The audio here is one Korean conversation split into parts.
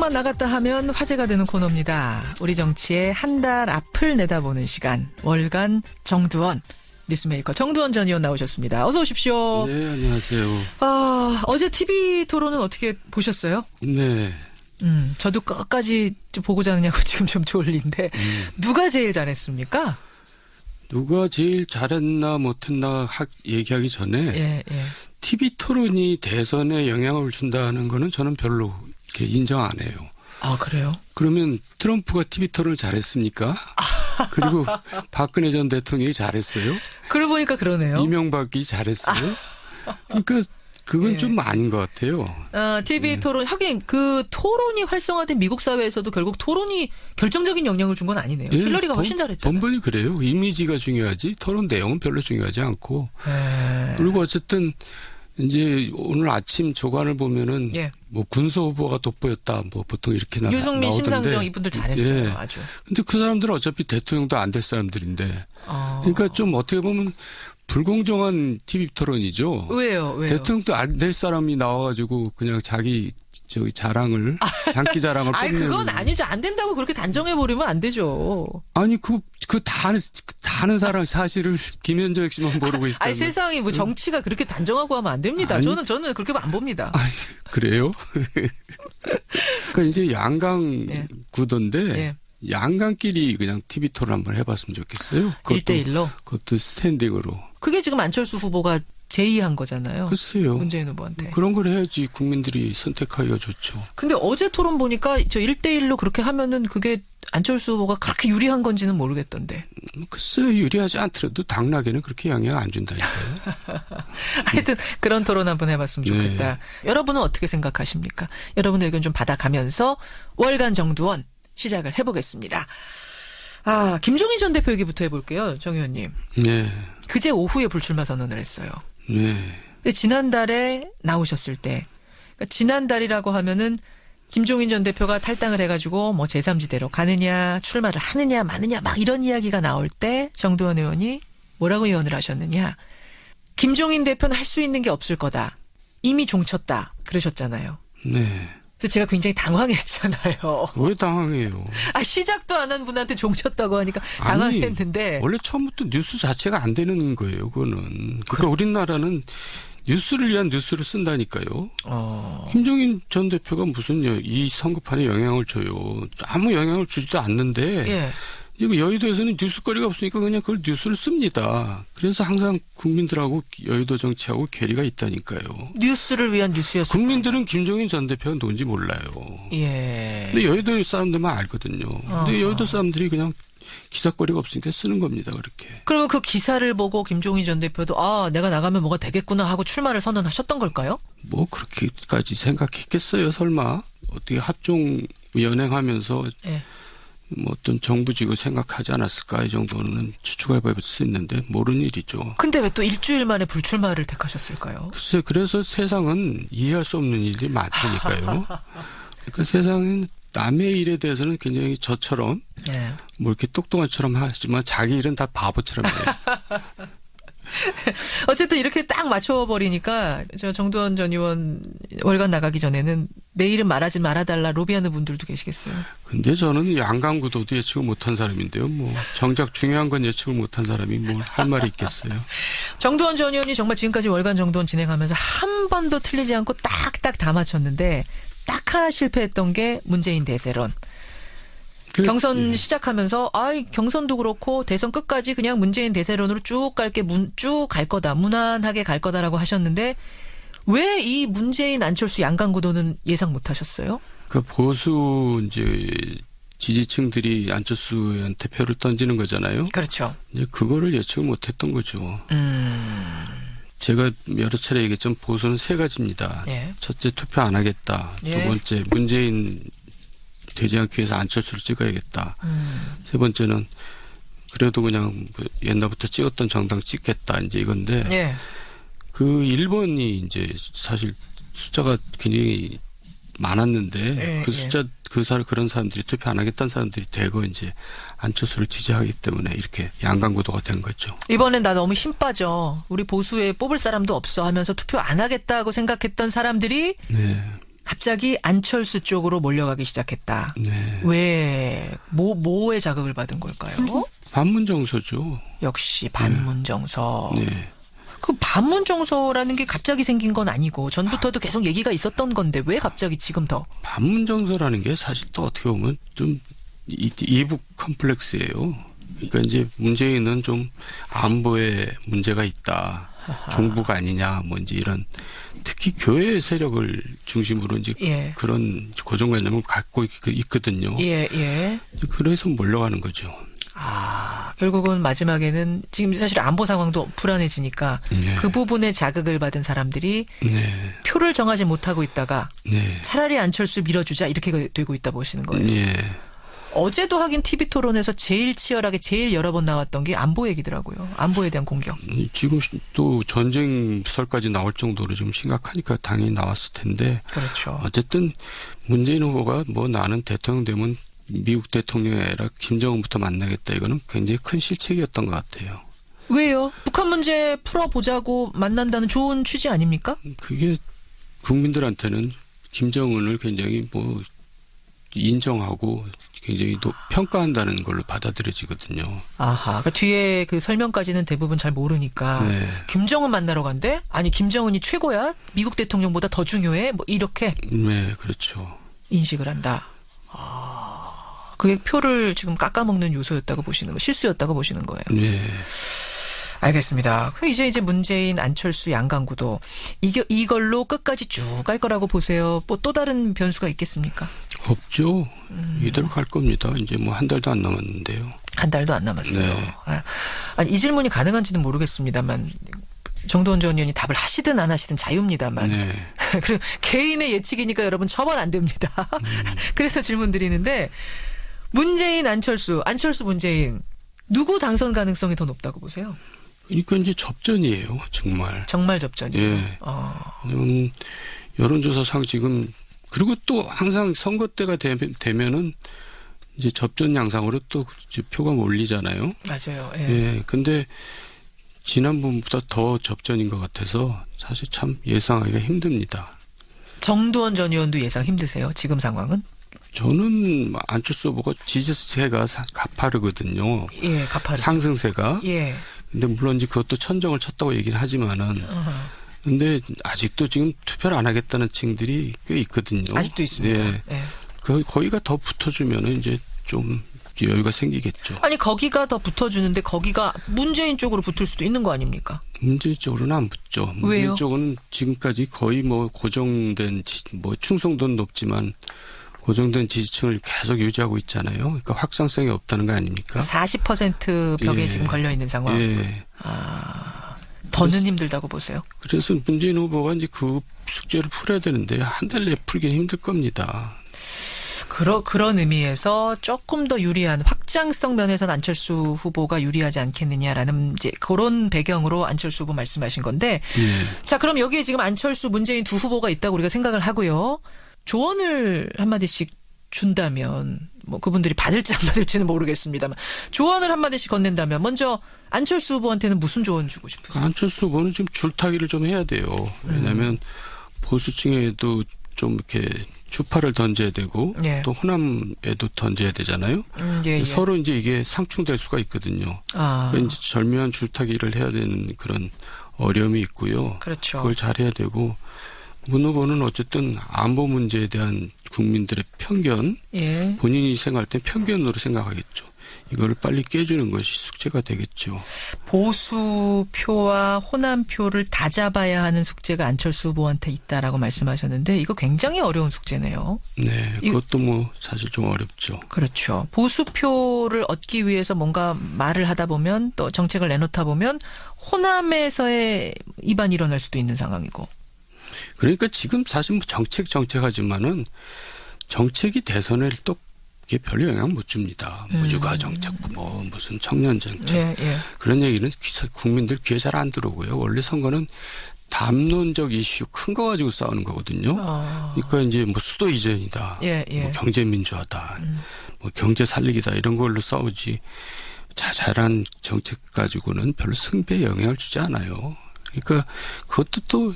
한번 나갔다 하면 화제가 되는 코너입니다. 우리 정치의 한 달 앞을 내다보는 시간. 월간 정두원. 뉴스메이커 정두원 전 의원 나오셨습니다. 어서 오십시오. 네, 안녕하세요. 어제 TV 토론은 어떻게 보셨어요? 네. 저도 끝까지 좀 보고 자느냐고 지금 좀 졸린데 누가 제일 잘했습니까? 누가 제일 잘했나 못했나 얘기하기 전에 TV 토론이 대선에 영향을 준다는 거는 저는 별로 이렇게 인정 안 해요. 아, 그래요? 그러면 트럼프가 TV 토론을 잘했습니까? 그리고 박근혜 전 대통령이 잘했어요? 그러고 보니까 그러네요. 이명박이 잘했어요? 그러니까 그건 좀 아닌 것 같아요. TV 토론, 하긴 그 토론이 활성화된 미국 사회에서도 결국 토론이 결정적인 영향을 준 건 아니네요. 힐러리가 훨씬 잘했잖아요. 번번이 그래요. 이미지가 중요하지 토론 내용은 별로 중요하지 않고. 그리고 어쨌든 이제 오늘 아침 조간을 보면은 뭐 군소 후보가 돋보였다. 뭐 보통 이렇게 유승민, 나오던데. 심상정 이분들 잘했어요. 아주. 근데 그 사람들은 어차피 대통령도 안 될 사람들인데. 그러니까 좀 어떻게 보면 불공정한 TV 토론이죠. 왜요? 대통령도 안 될 사람이 나와가지고 그냥 자기 자랑을 장기 자랑을 뽐내는. 아니 그건 아니죠. 안 된다고 그렇게 단정해 버리면 안 되죠. 아니 다 아는 사람 사실을 김현정 씨만 모르고 있다. 아니 세상이 뭐 정치가 그렇게 단정하고 하면 안 됩니다. 아니, 저는 그렇게 안 봅니다. 아니, 그래요? 그러니까 이제 양강 구도인데. 양강끼리 그냥 TV 토론 한번 해봤으면 좋겠어요. 1대1로? 그것도 스탠딩으로. 그게 지금 안철수 후보가 제의한 거잖아요. 글쎄요. 문재인 후보한테. 그런 걸 해야지 국민들이 선택하기가 좋죠. 근데 어제 토론 보니까 저 1대1로 그렇게 하면은 그게 안철수 후보가 그렇게 유리한 건지는 모르겠던데. 글쎄요. 유리하지 않더라도 당락에는 그렇게 영향 안 준다니까요. 하여튼 그런 토론 한번 해봤으면 좋겠다. 여러분은 어떻게 생각하십니까? 여러분의 의견 좀 받아가면서 월간 정두원 시작을 해보겠습니다. 김종인 전 대표 얘기부터 해볼게요. 정 의원님. 네. 그제 오후에 불출마 선언을 했어요. 네. 근데 지난달에 나오셨을 때, 그러니까 지난달이라고 하면은 김종인 전 대표가 탈당을 해가지고 뭐 제3지대로 가느냐, 출마를 하느냐, 마느냐, 막 이런 이야기가 나올 때 정두원 의원이 뭐라고 예언을 하셨느냐. 김종인 대표는 할 수 있는 게 없을 거다. 이미 종쳤다. 그러셨잖아요. 네. 그래서 제가 굉장히 당황했잖아요. 왜 당황해요? 시작도 안 한 분한테 종쳤다고 하니까 당황했는데. 아니, 원래 처음부터 뉴스 자체가 안 되는 거예요, 그거는. 그러니까 우리나라는 뉴스를 위한 뉴스를 쓴다니까요. 김종인 전 대표가 무슨 이 선거판에 영향을 줘요. 아무 영향을 주지도 않는데. 이거 여의도에서는 뉴스거리가 없으니까 그냥 그걸 뉴스를 씁니다. 그래서 항상 국민들하고 여의도 정치하고 괴리가 있다니까요. 뉴스를 위한 뉴스였어요. 국민들은 김종인 전 대표가 누군지 몰라요. 근데 여의도 사람들만 알거든요. 근데 여의도 사람들이 그냥 기사거리가 없으니까 쓰는 겁니다. 그렇게. 그러면 그 기사를 보고 김종인 전 대표도 내가 나가면 뭐가 되겠구나 하고 출마를 선언하셨던 걸까요? 뭐 그렇게까지 생각했겠어요. 설마. 어떻게 합종 연행하면서 뭐 어떤 정부직을 생각하지 않았을까 이 정도는 추측해 볼 수 있는데 모르는 일이죠. 근데 왜 또 일주일 만에 불출마를 택하셨을까요? 글쎄 그래서 세상은 이해할 수 없는 일이 많다니까요. 그 세상은 남의 일에 대해서는 굉장히 저처럼 뭐 이렇게 똑똑한처럼 하지만 자기 일은 다 바보처럼 해요. 어쨌든 이렇게 딱 맞춰버리니까 저 정두원 전 의원 월간 나가기 전에는 내 이름 말하지 말아달라 로비하는 분들도 계시겠어요. 근데 저는 양강구도도 예측을 못한 사람인데요. 뭐 정작 중요한 건 예측을 못한 사람이 뭘 할 말이 있겠어요. 정두원 전 의원이 정말 지금까지 월간 정두원 진행하면서 한 번도 틀리지 않고 딱딱 다 맞췄는데 딱 하나 실패했던 게 문재인 대세론. 경선 시작하면서 경선도 그렇고 대선 끝까지 그냥 문재인 대세론으로 쭉 갈 거다. 무난하게 갈 거다라고 하셨는데 왜 이 문재인 안철수 양강구도는 예상 못 하셨어요? 그 보수 이제 지지층들이 안철수한테 표를 던지는 거잖아요. 그렇죠. 이제 그거를 예측을 못 했던 거죠. 제가 여러 차례 얘기했지만 보수는 세 가지입니다. 첫째 투표 안 하겠다. 두 번째 문재인 되지 않기 위해서 안철수를 찍어야겠다. 세 번째는 그래도 그냥 옛날부터 찍었던 정당 찍겠다. 이제 이건데 그 1번이 이제 사실 숫자가 굉장히 많았는데 그 숫자 그런 사람들이 투표 안 하겠다는 사람들이 대거 이제 안철수를 지지하기 때문에 이렇게 양강구도가 된 거죠. 이번엔 나 너무 힘 빠져. 우리 보수에 뽑을 사람도 없어 하면서 투표 안 하겠다고 생각했던 사람들이 갑자기 안철수 쪽으로 몰려가기 시작했다. 네. 왜? 뭐에 자극을 받은 걸까요? 반문정서죠. 역시 반문정서. 네. 그 반문정서라는 게 갑자기 생긴 건 아니고 전부터도 계속 얘기가 있었던 건데 왜 갑자기 지금 더? 반문정서라는 게 사실 또 어떻게 보면 좀 이북 컴플렉스예요. 그러니까 이제 문재인은 좀 안보에 문제가 있다. 종부가 아니냐, 뭐 이제 이런 특히 교회 세력을 중심으로 이제 예. 그런 고정관념을 갖고 있거든요. 예. 그래서 몰려가는 거죠. 결국은 마지막에는 지금 사실 안보 상황도 불안해지니까 네. 그 부분에 자극을 받은 사람들이 네. 표를 정하지 못하고 있다가 네. 차라리 안철수 밀어주자 이렇게 되고 있다 보시는 거예요. 네. 어제도 하긴 TV토론에서 제일 치열하게 제일 여러 번 나왔던 게 안보 얘기더라고요. 안보에 대한 공격. 지금 또 전쟁설까지 나올 정도로 좀 심각하니까 당연히 나왔을 텐데. 그렇죠. 어쨌든 문재인 후보가 뭐 나는 대통령 되면 미국 대통령이 아니라 김정은부터 만나겠다. 이거는 굉장히 큰 실책이었던 것 같아요. 왜요? 북한 문제 풀어보자고 만난다는 좋은 취지 아닙니까? 그게 국민들한테는 김정은을 굉장히 뭐 인정하고 굉장히 평가한다는 걸로 받아들여지거든요. 아하. 그 뒤에 그 설명까지는 대부분 잘 모르니까. 네. 김정은 만나러 간대? 아니, 김정은이 최고야? 미국 대통령보다 더 중요해? 뭐 이렇게. 네, 그렇죠. 인식을 한다. 그게 표를 지금 깎아먹는 요소였다고 보시는 거, 실수였다고 보시는 거예요. 네. 알겠습니다. 그럼 이제 문재인, 안철수, 양강구도 이걸로 끝까지 쭉 갈 거라고 보세요. 뭐 또 다른 변수가 있겠습니까? 없죠. 이대로 갈 겁니다. 이제 뭐 한 달도 안 남았는데요. 한 달도 안 남았어요. 네. 아니, 이 질문이 가능한지는 모르겠습니다만 정도원 전 의원이 답을 하시든 안 하시든 자유입니다만. 네. 그리고 개인의 예측이니까 여러분 처벌 안 됩니다. 그래서 질문 드리는데 문재인, 안철수, 문재인 누구 당선 가능성이 더 높다고 보세요? 그러니까 이제 접전이에요. 정말 접전이에요. 예. 왜냐면 여론조사상 지금 그리고 또 항상 선거 때가 되면은 이제 접전 양상으로 또 이제 표가 몰리잖아요. 맞아요. 예. 예. 근데 지난번보다 더 접전인 것 같아서 사실 참 예상하기가 힘듭니다. 정두원 전 의원도 예상 힘드세요? 지금 상황은? 저는 안철수 후보가 지지세가 가파르거든요. 예, 가파르. 상승세가. 예. 근데 물론 이제 그것도 천정을 쳤다고 얘기는 하지만은. 근데 아직도 지금 투표를 안 하겠다는 층들이 꽤 있거든요. 아직도 있습니다. 예. 예. 거기가 더 붙어주면은 이제 좀 여유가 생기겠죠. 아니 거기가 더 붙어주는데 거기가 문재인 쪽으로 붙을 수도 있는 거 아닙니까? 문재인 쪽으로는 안 붙죠. 왜요? 문재인 쪽은 지금까지 거의 뭐 고정된 뭐 충성도는 높지만 고정된 지지층을 계속 유지하고 있잖아요. 그러니까 확장성이 없다는 거 아닙니까? 40% 벽에 지금 걸려 있는 상황. 예. 더는 힘들다고 보세요. 그래서 문재인 후보가 이제 그 숙제를 풀어야 되는데 한 달 내에 풀기는 힘들 겁니다. 그런 의미에서 조금 더 유리한 확장성 면에서는 안철수 후보가 유리하지 않겠느냐라는 이제 그런 배경으로 안철수 후보 말씀하신 건데. 자, 그럼 여기에 지금 안철수, 문재인 두 후보가 있다고 우리가 생각을 하고요. 조언을 한마디씩 준다면 뭐 그분들이 받을지 안 받을지는 모르겠습니다만 조언을 한마디씩 건넨다면 먼저 안철수 후보한테는 무슨 조언 주고 싶으세요? 안철수 후보는 지금 줄타기를 좀 해야 돼요. 왜냐하면 보수층에도 좀 이렇게 주파를 던져야 되고 예. 또 호남에도 던져야 되잖아요. 예. 서로 이제 이게 상충될 수가 있거든요. 그러니까 이제 절묘한 줄타기를 해야 되는 그런 어려움이 있고요. 그렇죠. 그걸 잘해야 되고 문 후보는 어쨌든 안보 문제에 대한 국민들의 편견, 예. 본인이 생각할 때 편견으로 생각하겠죠. 이거를 빨리 깨주는 것이 숙제가 되겠죠. 보수표와 호남표를 다 잡아야 하는 숙제가 안철수 후보한테 있다라고 말씀하셨는데 이거 굉장히 어려운 숙제네요. 네. 그것도 뭐 사실 좀 어렵죠. 그렇죠. 보수표를 얻기 위해서 뭔가 말을 하다 보면 또 정책을 내놓다 보면 호남에서의 이반이 일어날 수도 있는 상황이고. 그러니까 지금 사실 뭐 정책하지만은 정책이 대선에 또 이게 별로 영향 못 줍니다. 뭐 육아 정책, 뭐 무슨 청년 정책. 예. 그런 얘기는 국민들 귀에 잘 안 들어오고요. 원래 선거는 담론적 이슈 큰 거 가지고 싸우는 거거든요. 그러니까 이제 뭐 수도 이전이다. 뭐 경제 민주화다. 뭐 경제 살리기다. 이런 걸로 싸우지. 자잘한 정책 가지고는 별로 승패에 영향을 주지 않아요. 그러니까 그것도 또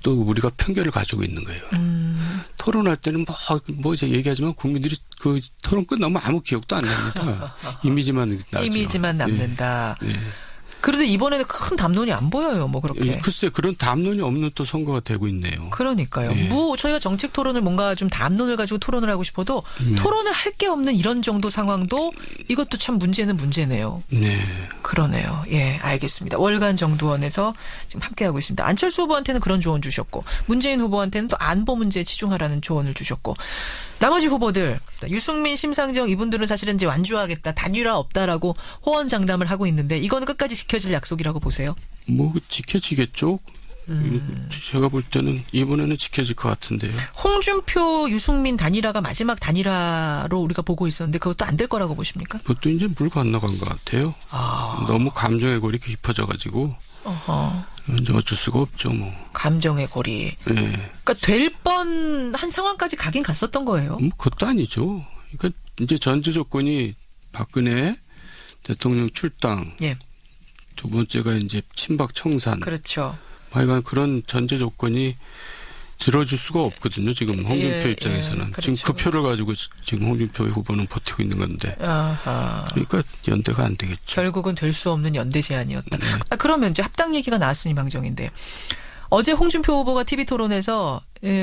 또 우리가 편견을 가지고 있는 거예요. 토론할 때는 뭐 제가 얘기하지만 국민들이 그 토론 끝나면 아무 기억도 안 납니다. 이미지만 나죠. 이미지만 남는다. 예. 예. 그런데 이번에는 큰 담론이 안 보여요. 뭐 그렇게. 글쎄 그런 담론이 없는 또 선거가 되고 있네요. 그러니까요. 예. 뭐 저희가 정책 토론을 뭔가 좀 담론을 가지고 토론을 하고 싶어도 토론을 할 게 없는 이런 정도 상황도 이것도 참 문제는 문제네요. 네. 그러네요. 예, 알겠습니다. 월간 정두원에서 지금 함께하고 있습니다. 안철수 후보한테는 그런 조언 주셨고 문재인 후보한테는 또 안보 문제에 치중하라는 조언을 주셨고 나머지 후보들 유승민, 심상정 이분들은 사실은 이제 완주하겠다. 단일화 없다라고 호언장담을 하고 있는데 이거는 끝까지 지켜질 약속이라고 보세요? 뭐 지켜지겠죠. 제가 볼 때는 이번에는 지켜질 것 같은데요. 홍준표, 유승민 단일화가 마지막 단일화로 우리가 보고 있었는데 그것도 안 될 거라고 보십니까? 그것도 이제 물 건너간 것 같아요. 너무 감정의 골이 깊어져가지고 이제 어쩔 수가 없죠. 뭐. 감정의 골이. 네. 그러니까 될 뻔한 상황까지 가긴 갔었던 거예요. 그것도 아니죠. 그러니까 이제 전제 조건이 박근혜 대통령 출당. 예. 두 번째가 이제 친박 청산. 그렇죠. 하여간 그런 전제 조건이 들어줄 수가 없거든요. 지금 홍준표 입장에서는. 그렇죠. 지금 그 표를 가지고 지금 홍준표 후보는 버티고 있는 건데. 아하. 그러니까 연대가 안 되겠죠. 결국은 될 수 없는 연대 제안이었다. 그러면 이제 합당 얘기가 나왔으니 망정인데. 어제 홍준표 후보가 TV토론에서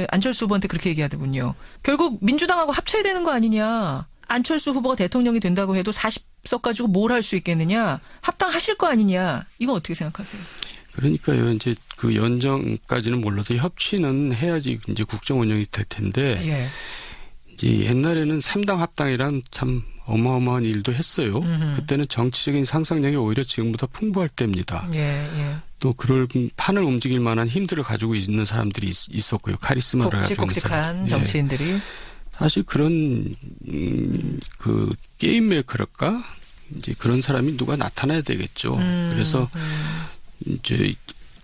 안철수 후보한테 그렇게 얘기하더군요. 결국 민주당하고 합쳐야 되는 거 아니냐. 안철수 후보가 대통령이 된다고 해도 40석 가지고 뭘 할 수 있겠느냐. 합당하실 거 아니냐. 이건 어떻게 생각하세요? 그러니까요. 이제 그 연정까지는 몰라도 협치는 해야지 이제 국정 운영이 될 텐데. 예. 이제 옛날에는 3당 합당이란 참 어마어마한 일도 했어요. 그때는 정치적인 상상력이 오히려 지금보다 풍부할 때입니다. 예. 또 그럴 판을 움직일 만한 힘들을 가지고 있는 사람들이 있었고요. 카리스마를 가지고 있는 굵직굵직한 정치인들이. 예. 사실 그런 그 게임 메이커랄까? 이제 그런 사람이 누가 나타나야 되겠죠. 그래서 이제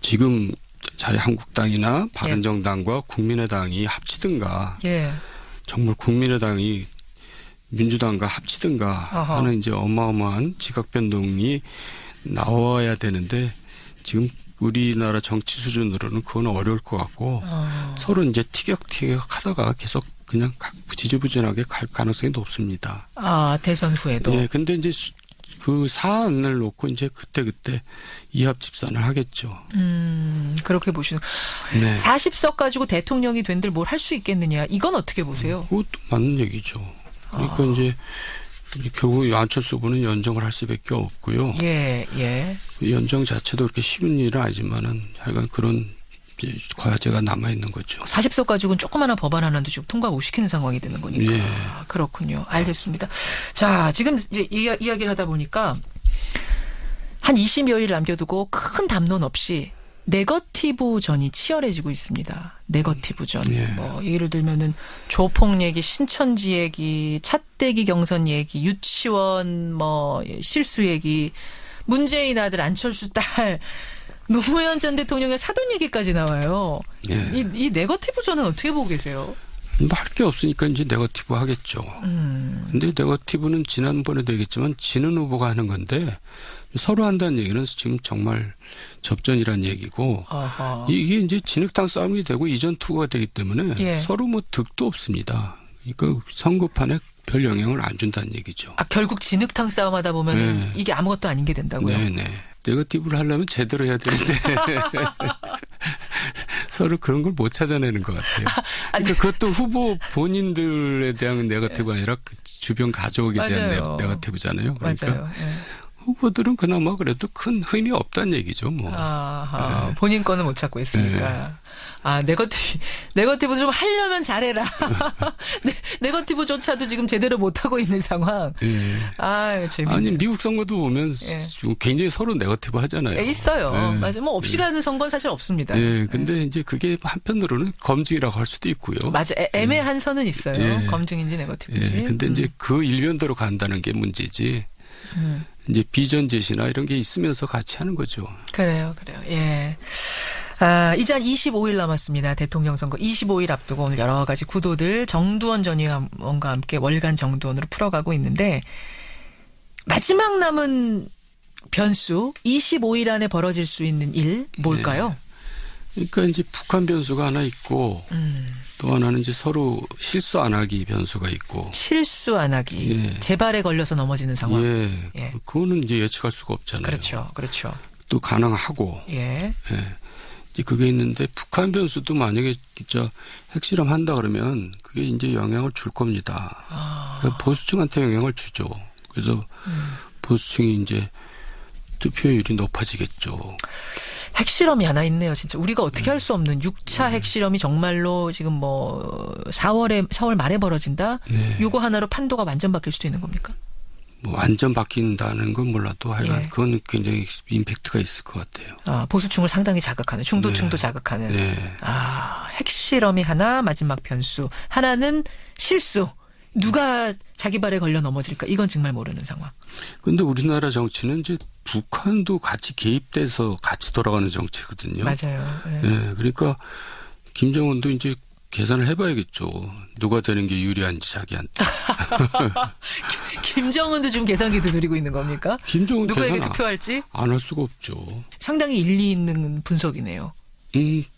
지금 자유한국당이나 바른정당과 국민의당이 합치든가 정말 국민의당이 민주당과 합치든가 하는 이제 어마어마한 지각 변동이 나와야 되는데 지금 우리나라 정치 수준으로는 그건 어려울 것 같고 서로 이제 티격태격 하다가 계속 그냥 지지부진하게 갈 가능성이 높습니다. 아, 대선 후에도. 예, 근데 이제 그 사안을 놓고 이제 그때 이합 집산을 하겠죠. 그렇게 보시는. 네. 40석 가지고 대통령이 된들 뭘 할 수 있겠느냐. 이건 어떻게 보세요? 그것도 맞는 얘기죠. 그러니까 이제 결국 안철수 후보는 연정을 할 수밖에 없고요. 예. 그 연정 자체도 그렇게 쉬운 일은 아니지만은 하여간 그런 이제 과제가 남아 있는 거죠. 40석 가지고는 조그마한 법안 하나도 지금 통과 못 시키는 상황이 되는 거니까. 예. 그렇군요. 알겠습니다. 자, 지금 이제 이야기를 하다 보니까 한 20여일 남겨두고 큰 담론 없이 네거티브전이 치열해지고 있습니다. 네거티브전. 예. 뭐 예를 들면은 조폭 얘기, 신천지 얘기, 차떼기 경선 얘기, 유치원 뭐 실수 얘기, 문재인 아들 안철수 딸, 노무현 전 대통령의 사돈 얘기까지 나와요. 예. 이 네거티브전은 어떻게 보고 계세요? 뭐 할 게 없으니까 이제 네거티브 하겠죠. 근데 네거티브는 지난번에도 얘기했지만 지는 후보가 하는 건데 서로 한다는 얘기는 지금 정말 접전이란 얘기고 이게 이제 진흙탕 싸움이 되고 이전 투구가 되기 때문에 서로 뭐 득도 없습니다. 그러니까 선거판에 별 영향을 안 준다는 얘기죠. 아, 결국 진흙탕 싸움하다 보면 이게 아무것도 아닌 게 된다고요? 네네. 네거티브를 하려면 제대로 해야 되는데 서로 그런 걸 못 찾아내는 것 같아요. 그러니까 그것도 후보 본인들에 대한 네거티브가 아니라 주변 가족에 대한 네거티브잖아요. 그러니까 맞아요. 후보들은 그나마 그래도 큰 의미 없다는 얘기죠. 뭐. 네. 본인 거는 못 찾고 있으니까. 네. 아, 네거티브 좀 하려면 잘해라. 네거티브조차도 지금 제대로 못하고 있는 상황. 네. 아, 재밌네요. 아니, 미국 선거도 보면 굉장히 서로 네거티브 하잖아요. 있어요. 맞아요. 뭐 없이 가는 선거는 사실 없습니다. 네. 근데 이제 그게 한편으로는 검증이라고 할 수도 있고요. 맞아요. 애매한 선은 있어요. 검증인지 네거티브인지. 근데 이제 그 일변도로 간다는 게 문제지. 이제 비전 제시나 이런 게 있으면서 같이 하는 거죠. 그래요. 예. 아, 이제 한 25일 남았습니다. 대통령 선거 25일 앞두고 오늘 여러 가지 구도들 정두원 전 의원과 함께 월간 정두원으로 풀어가고 있는데 마지막 남은 변수 25일 안에 벌어질 수 있는 일 뭘까요? 그러니까 이제 북한 변수가 하나 있고 또 하나는 이제 서로 실수 안 하기 변수가 있고. 실수 안 하기. 예. 재발에 걸려서 넘어지는 상황. 예. 예. 그거는 이제 예측할 수가 없잖아요. 그렇죠. 그렇죠. 또 가능하고. 예. 예. 이제 그게 있는데 북한 변수도 만약에 진짜 핵실험 한다 그러면 그게 이제 영향을 줄 겁니다. 그러니까 보수층한테 영향을 주죠. 그래서 보수층이 이제 투표율이 높아지겠죠. 핵실험이 하나 있네요. 진짜 우리가 어떻게 할 수 없는 6차 핵실험이 정말로 지금 뭐 4월 말에 벌어진다. 네. 요거 하나로 판도가 완전 바뀔 수도 있는 겁니까? 뭐 완전 바뀐다는 건 몰라도 하여간 예. 그건 굉장히 임팩트가 있을 것 같아요. 아, 보수층을 상당히 자극하는 중도층도 네. 자극하는. 네. 아, 핵실험이 하나 마지막 변수. 하나는 실수. 누가 자기 발에 걸려 넘어질까? 이건 정말 모르는 상황. 그런데 우리나라 정치는 이제 북한도 같이 개입돼서 같이 돌아가는 정치거든요. 맞아요. 네. 네, 그러니까 김정은도 이제 계산을 해봐야겠죠. 누가 되는 게 유리한지 자기한테. 김정은도 지금 계산기 두드리고 있는 겁니까? 김정은 누구에게 투표할지? 안 할 수가 없죠. 상당히 일리 있는 분석이네요.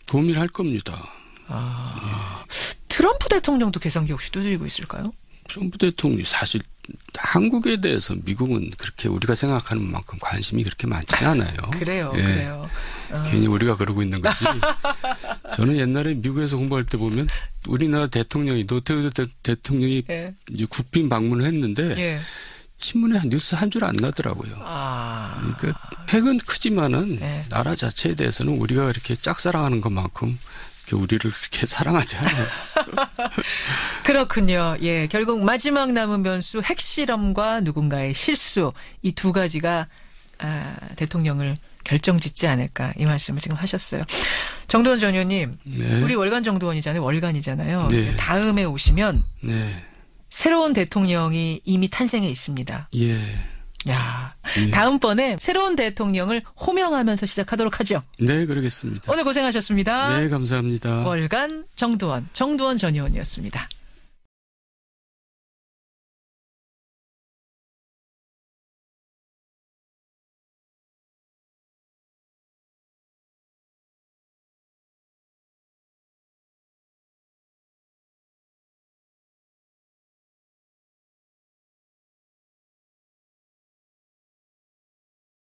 고민할 겁니다. 아, 네. 트럼프 대통령도 계산기 혹시 두드리고 있을까요? 트럼프 대통령이 사실 한국에 대해서 미국은 그렇게 우리가 생각하는 만큼 관심이 그렇게 많지 않아요. 그래요. 예. 그래요. 괜히 우리가 그러고 있는 거지. 저는 옛날에 미국에서 공부할 때 보면 우리나라 대통령이 노태우 대통령이 예. 이제 국빈 방문을 했는데 예. 신문에 뉴스 한 줄 안 나더라고요. 그러니까 팩은 크지만은 예. 나라 자체에 대해서는 우리가 이렇게 짝사랑하는 것만큼 우리를 그렇게 사랑하지 않아요. 그렇군요. 예, 결국 마지막 남은 변수 핵실험과 누군가의 실수 이 두 가지가 대통령을 결정짓지 않을까 이 말씀을 지금 하셨어요. 정두원 전 의원님, 네. 우리 월간 정두원이잖아요. 월간이잖아요. 네. 다음에 오시면 네. 새로운 대통령이 이미 탄생해 있습니다. 예. 야, 예. 다음번에 새로운 대통령을 호명하면서 시작하도록 하죠. 네, 그러겠습니다. 오늘 고생하셨습니다. 네, 감사합니다. 월간 정두원 전 의원이었습니다.